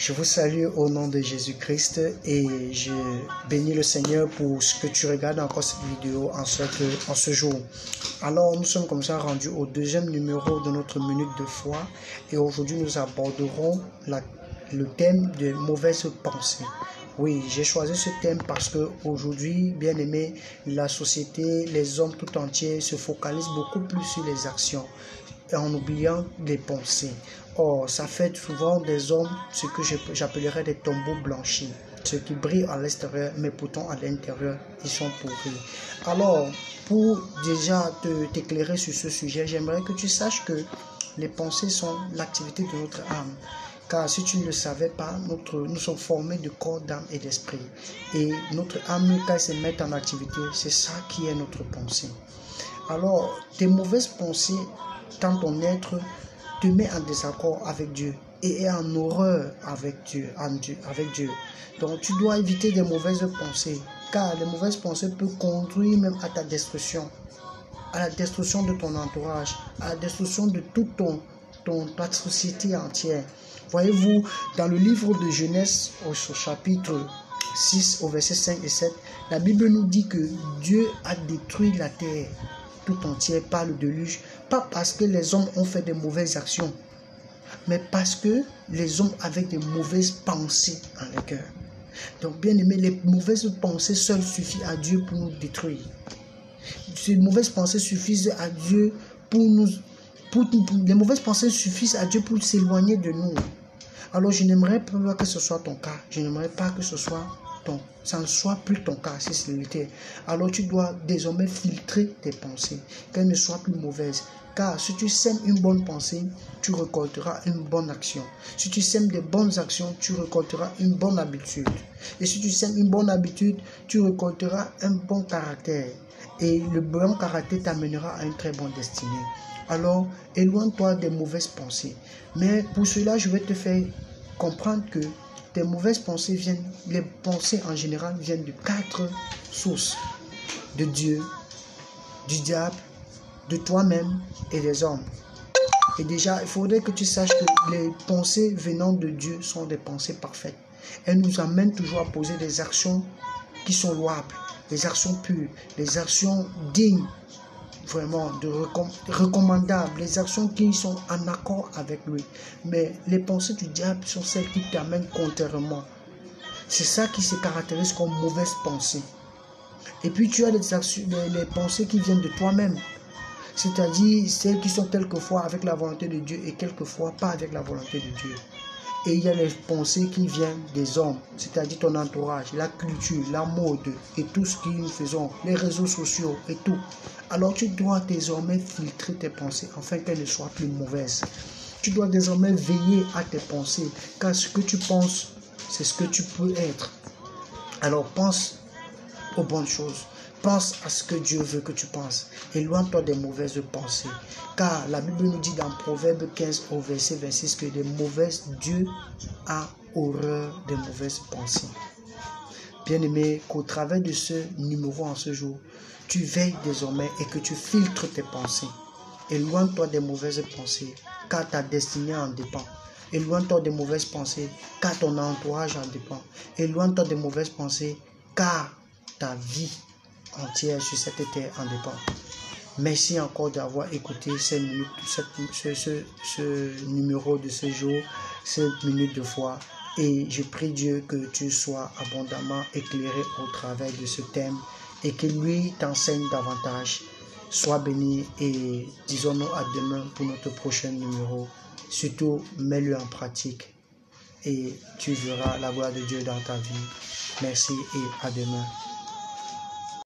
Je vous salue au nom de Jésus-Christ et je bénis le Seigneur pour ce que tu regardes encore cette vidéo en ce jour. Alors, nous sommes comme ça rendus au deuxième numéro de notre minute de foi et aujourd'hui nous aborderons le thème de mauvaises pensées. Oui, j'ai choisi ce thème parce que aujourd'hui, bien aimé, la société, les hommes tout entiers se focalisent beaucoup plus sur les actions en oubliant les pensées. Or, ça fait souvent des hommes ce que j'appellerais des tombeaux blanchis, ceux qui brillent à l'extérieur, mais pourtant à l'intérieur, ils sont pourris. Alors, pour déjà t'éclairer sur ce sujet, j'aimerais que tu saches que les pensées sont l'activité de notre âme. Car si tu ne le savais pas, nous sommes formés de corps, d'âme et d'esprit. Et notre âme, quand elle se met en activité, c'est ça qui est notre pensée. Alors, tes mauvaises pensées, quand ton être te met en désaccord avec Dieu et est en horreur avec Dieu. Donc, tu dois éviter des mauvaises pensées, car les mauvaises pensées peuvent conduire même à ta destruction, à la destruction de ton entourage, à la destruction de toute ta société entière. Voyez-vous, dans le livre de Genèse, au chapitre 6, au verset 5 et 7, la Bible nous dit que Dieu a détruit la terre tout entière par le déluge, pas parce que les hommes ont fait de mauvaises actions, mais parce que les hommes avaient des mauvaises pensées en leur cœur. Donc, bien aimé, les mauvaises pensées seules suffisent à Dieu pour nous détruire. Ces mauvaises pensées suffisent à Dieu les mauvaises pensées suffisent à Dieu pour s'éloigner de nous. Alors, je n'aimerais pas que ce soit ton cas. Je n'aimerais pas que ça ne soit plus ton cas, si c'est l'été. Alors, tu dois désormais filtrer tes pensées, qu'elles ne soient plus mauvaises. Car si tu sèmes une bonne pensée, tu récolteras une bonne action. Si tu sèmes des bonnes actions, tu récolteras une bonne habitude. Et si tu sèmes une bonne habitude, tu récolteras un bon caractère. Et le bon caractère t'amènera à une très bonne destinée. Alors, éloigne-toi des mauvaises pensées. Mais pour cela, je vais te faire comprendre que tes mauvaises pensées les pensées en général viennent de 4 sources. De Dieu, du diable, de toi-même et des hommes. Et déjà, il faudrait que tu saches que les pensées venant de Dieu sont des pensées parfaites. Elles nous amènent toujours à poser des actions qui sont louables, des actions pures, des actions dignes, vraiment recommandables, les actions qui sont en accord avec lui. Mais les pensées du diable sont celles qui t'amènent contrairement. C'est ça qui se caractérise comme mauvaise pensée. Et puis tu as les pensées qui viennent de toi-même, c'est-à-dire celles qui sont quelquefois avec la volonté de Dieu et quelquefois pas avec la volonté de Dieu. Et il y a les pensées qui viennent des hommes, c'est-à-dire ton entourage, la culture, la mode et tout ce que nous faisons, les réseaux sociaux et tout. Alors tu dois désormais filtrer tes pensées afin qu'elles ne soient plus mauvaises. Tu dois désormais veiller à tes pensées, car ce que tu penses, c'est ce que tu peux être. Alors pense aux bonnes choses. Pense à ce que Dieu veut que tu penses. Éloigne-toi des mauvaises pensées. Car la Bible nous dit dans Proverbe 15 au verset 26 que Dieu a horreur des mauvaises pensées. Bien-aimé, qu'au travers de ce numéro en ce jour, tu veilles désormais et que tu filtres tes pensées. Éloigne-toi des mauvaises pensées, car ta destinée en dépend. Éloigne-toi des mauvaises pensées, car ton entourage en dépend. Éloigne-toi des mauvaises pensées, car ta vie entière sur cette terre en dépend. Merci encore d'avoir écouté ce numéro de ce jour, cette minute de foi. Et je prie Dieu que tu sois abondamment éclairé au travers de ce thème et que lui t'enseigne davantage. Sois béni et disons-nous à demain pour notre prochain numéro. Surtout, mets-le en pratique et tu verras la gloire de Dieu dans ta vie. Merci et à demain.